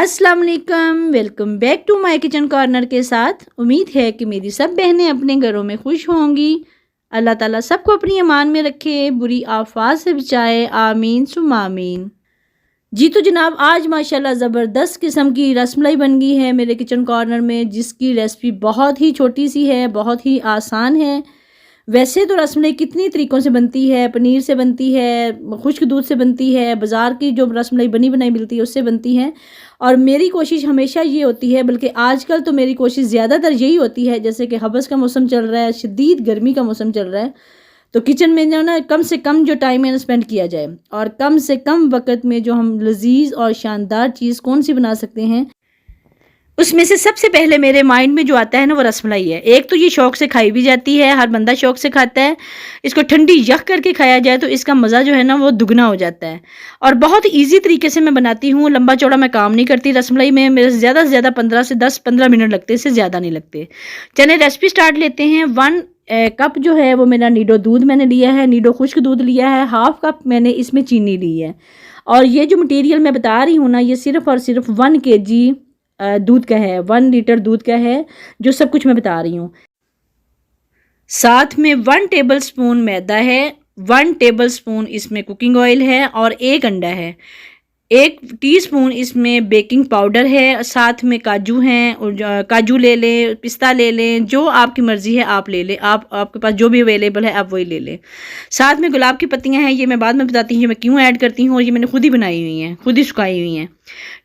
अस्सलाम वालेकुम, welcome back to my kitchen corner के साथ। उम्मीद है कि मेरी सब बहनें अपने घरों में खुश होंगी। अल्लाह ताला सबको अपनी अमान में रखे, बुरी आफात से बचाए, आमीन सुम्मा आमीन। जी तो जनाब, आज माशाल्लाह ज़बरदस्त किस्म की रसमलाई बन गई है मेरे किचन कॉर्नर में, जिसकी रेसिपी बहुत ही छोटी सी है, बहुत ही आसान है। वैसे तो रसमलाई कितनी तरीक़ों से बनती है, पनीर से बनती है, खुश्क दूध से बनती है, बाज़ार की जो रसमलाई बनी बनाई मिलती है उससे बनती है। और मेरी कोशिश हमेशा ये होती है, बल्कि आजकल तो मेरी कोशिश ज़्यादातर यही होती है, जैसे कि हवस का मौसम चल रहा है, शदीद गर्मी का मौसम चल रहा है, तो किचन में जो ना कम से कम जो टाइम है ना स्पेंड किया जाए, और कम से कम वक्त में जो हम लजीज और शानदार चीज़ कौन सी बना सकते हैं, उसमें से सबसे पहले मेरे माइंड में जो आता है ना वो रसमलाई है। एक तो ये शौक से खाई भी जाती है, हर बंदा शौक से खाता है। इसको ठंडी यख करके खाया जाए तो इसका मज़ा जो है ना वो दुगना हो जाता है। और बहुत इजी तरीके से मैं बनाती हूँ, लंबा चौड़ा मैं काम नहीं करती रसमलाई में। मेरे ज़्यादा से ज़्यादा 15 से 10-15 मिनट लगते हैं, इससे ज़्यादा नहीं लगते। चलिए रेसिपी स्टार्ट लेते हैं। 1 कप जो है वो मेरा नीडो दूध मैंने लिया है, नीडो खुश्क दूध लिया है। 1/2 कप मैंने इसमें चीनी ली है। और ये जो मटीरियल मैं बता रही हूँ ना, ये सिर्फ़ और सिर्फ 1 kg दूध का है, 1 लीटर दूध का है, जो सब कुछ मैं बता रही हूँ। साथ में 1 टेबल स्पून मैदा है, 1 टेबल स्पून इसमें कुकिंग ऑयल है, और 1 अंडा है। 1 टीस्पून इसमें बेकिंग पाउडर है। साथ में काजू हैं, और काजू ले लें, पिस्ता ले लें, जो आपकी मर्ज़ी है आप ले लें। आपके पास जो भी अवेलेबल है आप वही ले लें। साथ में गुलाब की पत्तियां हैं, ये मैं बाद में बताती हूँ ये मैं क्यों ऐड करती हूँ, और ये मैंने खुद ही बनाई हुई हैं, खुद ही सुखाई हुई हैं।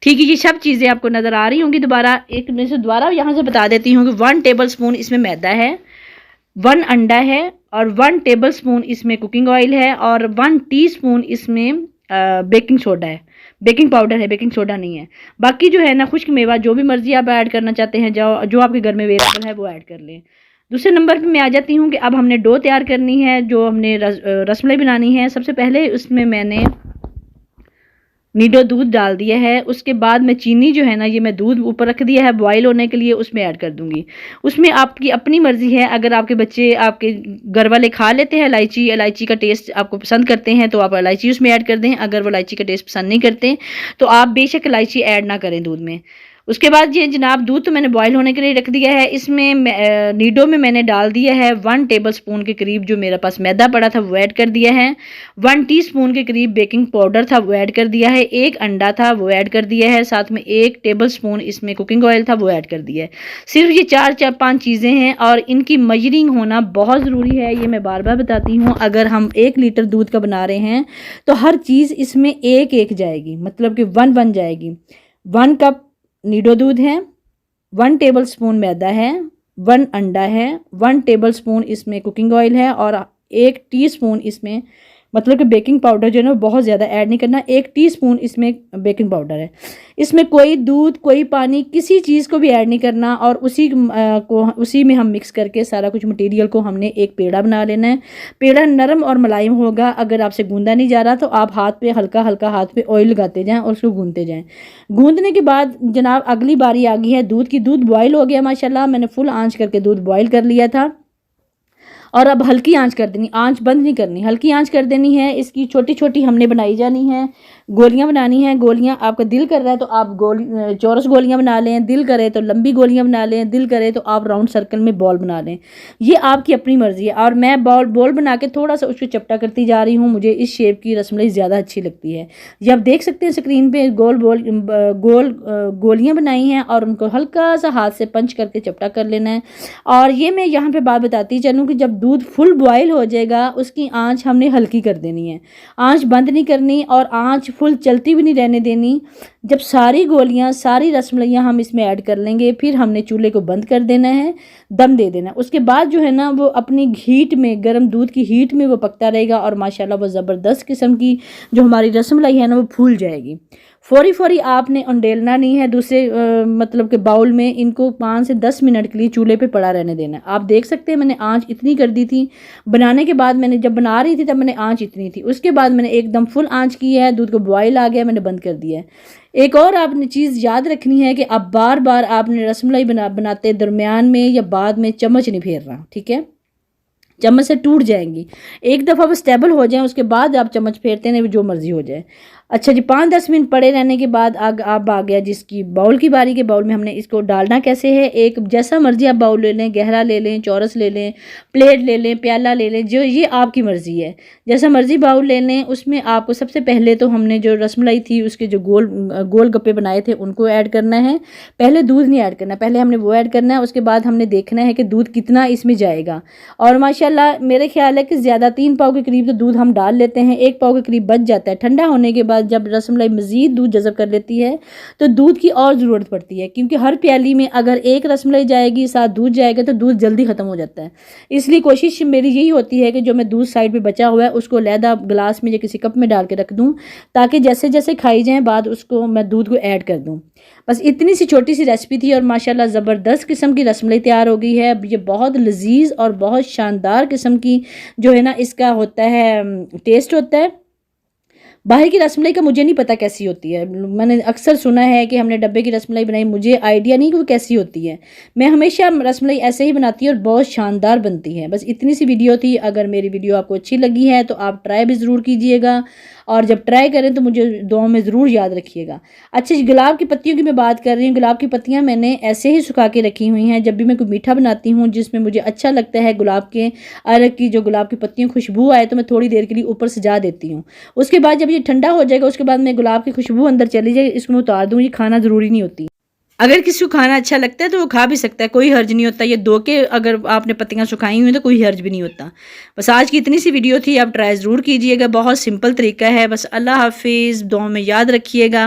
ठीक है, ये सब चीज़ें आपको नज़र आ रही होंगी। दोबारा यहाँ से बता देती हूँ कि 1 टेबल स्पून इसमें मैदा है, 1 अंडा है, और 1 टेबल स्पून इसमें कुकिंग ऑयल है, और 1 टीस्पून इसमें बेकिंग सोडा है, बेकिंग पाउडर है, बेकिंग सोडा नहीं है। बाकी जो है ना खुश्क मेवा जो भी मर्ज़ी आप ऐड करना चाहते हैं, जो आपके घर में अवेलेबल है वो ऐड कर लें। दूसरे नंबर पे मैं आ जाती हूँ कि अब हमने डो तैयार करनी है, जो हमने रसमलाई बनानी है। सबसे पहले उसमें मैंने नीडो दूध डाल दिया है। उसके बाद मैं चीनी जो है ना, ये मैं दूध ऊपर रख दिया है बॉईल होने के लिए, उसमें ऐड कर दूंगी। उसमें आपकी अपनी मर्ज़ी है, अगर आपके बच्चे आपके घर वाले खा लेते हैं इलायची का टेस्ट आपको पसंद करते हैं तो आप इलायची उसमें ऐड कर दें। अगर वो इलायची का टेस्ट पसंद नहीं करते तो आप बेशक इलायची ऐड ना करें दूध में। उसके बाद ये जनाब दूध तो मैंने बॉईल होने के लिए रख दिया है। इसमें नीडो में मैंने डाल दिया है 1 टेबल स्पून के करीब जो मेरे पास मैदा पड़ा था वो ऐड कर दिया है। 1 टीस्पून के करीब बेकिंग पाउडर था वो ऐड कर दिया है। 1 अंडा था वो ऐड कर दिया है। साथ में 1 टेबल स्पून इसमें कुकिंग ऑयल था वो ऐड कर दिया है। सिर्फ ये 4-5 चीज़ें हैं, और इनकी मेजरिंग होना बहुत ज़रूरी है। ये मैं बार बार बताती हूँ, अगर हम 1 लीटर दूध का बना रहे हैं तो हर चीज़ इसमें 1-1 जाएगी, मतलब कि 1 जाएगी। 1 कप नीडो दूध है, 1 टेबल स्पून मैदा है, 1 अंडा है, 1 टेबल स्पून इसमें कुकिंग ऑयल है, और 1 टीस्पून इसमें, मतलब कि बेकिंग पाउडर जो है ना बहुत ज़्यादा ऐड नहीं करना, 1 टीस्पून इसमें बेकिंग पाउडर है। इसमें कोई दूध कोई पानी किसी चीज़ को भी ऐड नहीं करना, और उसी में हम मिक्स करके सारा कुछ मटेरियल को हमने एक पेड़ा बना लेना है। पेड़ा नरम और मुलायम होगा। अगर आपसे गूंदा नहीं जा रहा तो आप हाथ पे हल्का हल्का हाथ पे ऑयल लगाते जाएं और उसको गूंदते जाएं। गूंदने के बाद जनाब अगली बारी आ गई है दूध की। दूध बॉयल हो गया माशाल्लाह, मैंने फुल आंच करके दूध बॉयल कर लिया था। और अब हल्की आंच कर देनी, आंच बंद नहीं करनी, हल्की आंच कर देनी है। इसकी छोटी छोटी हमने बनाई जानी है, गोलियां बनानी है। गोलियां आपका दिल कर रहा है तो आप चौरस गोलियां बना लें, दिल करे तो लंबी गोलियां बना लें, दिल करे तो आप राउंड सर्कल में बॉल बना लें। ये आपकी अपनी मर्जी है। और मैं बॉल बना के थोड़ा सा उसको चपटा करती जा रही हूँ। मुझे इस शेप की रसमलाई ज़्यादा अच्छी लगती है। ये आप देख सकते हैं स्क्रीन पे गोल गोलियाँ बनाई हैं, और उनको हल्का सा हाथ से पंच करके चपटा कर लेना है। और ये मैं यहाँ पर बात बताती चलूँ कि जब दूध फुल बॉयल हो जाएगा उसकी आंच हमने हल्की कर देनी है, आंच बंद नहीं करनी, और आंच फुल चलती भी नहीं रहने देनी। जब सारी गोलियां सारी रसमलाइयाँ हम इसमें ऐड कर लेंगे, फिर हमने चूल्हे को बंद कर देना है, दम दे देना है। उसके बाद जो है ना वो अपनी हीट में, गर्म दूध की हीट में वो पकता रहेगा, और माशाल्लाह वो ज़बरदस्त किस्म की जो हमारी रसमलाई है ना वो फूल जाएगी। फौरी आपने उंडेलना नहीं है दूसरे मतलब के बाउल में। इनको 5 से 10 मिनट के लिए चूल्हे पे पड़ा रहने देना है। आप देख सकते हैं मैंने आंच इतनी कर दी थी बनाने के बाद। मैंने जब बना रही थी तब मैंने आंच इतनी थी, उसके बाद मैंने एकदम फुल आंच की है। दूध को बॉयल आ गया, मैंने बंद कर दिया है। एक और आपने चीज़ याद रखनी है कि अब बार बार आपने रसमलाई बनाते दरमियान में या बाद में चम्मच नहीं फेरना, ठीक है। चम्मच से टूट जाएंगी। एक दफ़ा वो स्टेबल हो जाए उसके बाद आप चम्मच फेरते हैं, जो मर्ज़ी हो जाए। अच्छा जी, 5-10 मिनट पड़े रहने के बाद अब आ गया जिसकी बाउल की बारी के। बाउल में हमने इसको डालना कैसे है, एक जैसा मर्जी आप बाउल ले लें, गहरा ले लें, चौरस ले लें, प्लेट ले लें, प्याला ले लें, जो ये आपकी मर्ज़ी है, जैसा मर्जी बाउल ले लें। उसमें आपको सबसे पहले तो हमने जो रसमलाई थी उसके जो गोल गप्पे बनाए थे उनको ऐड करना है। पहले दूध नहीं ऐड करना, पहले हमने वो ऐड करना है। उसके बाद हमने देखना है कि दूध कितना इसमें जाएगा। और माशाल्लाह मेरे ख्याल है कि ज़्यादा 3 पाव के करीब तो दूध हम डाल लेते हैं, 1 पाव के करीब बच जाता है। ठंडा होने के बाद जब रसमलाई मज़ीद दूध जज़ब कर लेती है तो दूध की और ज़रूरत पड़ती है, क्योंकि हर प्याली में अगर एक रसमलाई जाएगी साथ दूध जाएगा तो दूध जल्दी ख़त्म हो जाता है। इसलिए कोशिश मेरी यही होती है कि जो मैं दूध साइड पे बचा हुआ है उसको लहदा गिलास में या किसी कप में डाल के रख दूँ, ताकि जैसे जैसे खाई जाए बाद उसको मैं दूध को ऐड कर दूँ। बस इतनी सी छोटी सी रेसिपी थी और माशाल्लाह ज़बरदस्त किस्म की रसमलाई तैयार हो गई है। ये बहुत लजीज और बहुत शानदार किस्म की जो है ना इसका होता है टेस्ट होता है। बाहर की रसमलाई का मुझे नहीं पता कैसी होती है, मैंने अक्सर सुना है कि हमने डब्बे की रसमलाई बनाई, मुझे आइडिया नहीं कि वो कैसी होती है। मैं हमेशा रसमलाई ऐसे ही बनाती हूँ और बहुत शानदार बनती है। बस इतनी सी वीडियो थी। अगर मेरी वीडियो आपको अच्छी लगी है तो आप ट्राई भी ज़रूर कीजिएगा, और जब ट्राई करें तो मुझे दुआ में ज़रूर याद रखिएगा। अच्छा, गुलाब की पत्तियों की मैं बात कर रही हूँ। गुलाब की पत्तियाँ मैंने ऐसे ही सुखा के रखी हुई हैं। जब भी मैं कोई मीठा बनाती हूँ जिसमें मुझे अच्छा लगता है गुलाब के अर्क की जो गुलाब की पत्तियों खुशबू आए, तो मैं थोड़ी देर के लिए ऊपर सजा देती हूँ। उसके बाद जब ये ठंडा हो जाएगा उसके बाद मैं गुलाब की खुशबू अंदर चली जाएगी, इसको मैं उतार दूँ। ये खाना ज़रूरी नहीं होती। अगर किसी को खाना अच्छा लगता है तो वो खा भी सकता है, कोई हर्ज नहीं होता। ये धो के अगर आपने पत्तियां सुखाई हुई तो कोई हर्ज भी नहीं होता। बस आज की इतनी सी वीडियो थी, आप ट्राई ज़रूर कीजिएगा। बहुत सिंपल तरीका है। बस अल्लाह हाफिज़, दुआ में याद रखिएगा।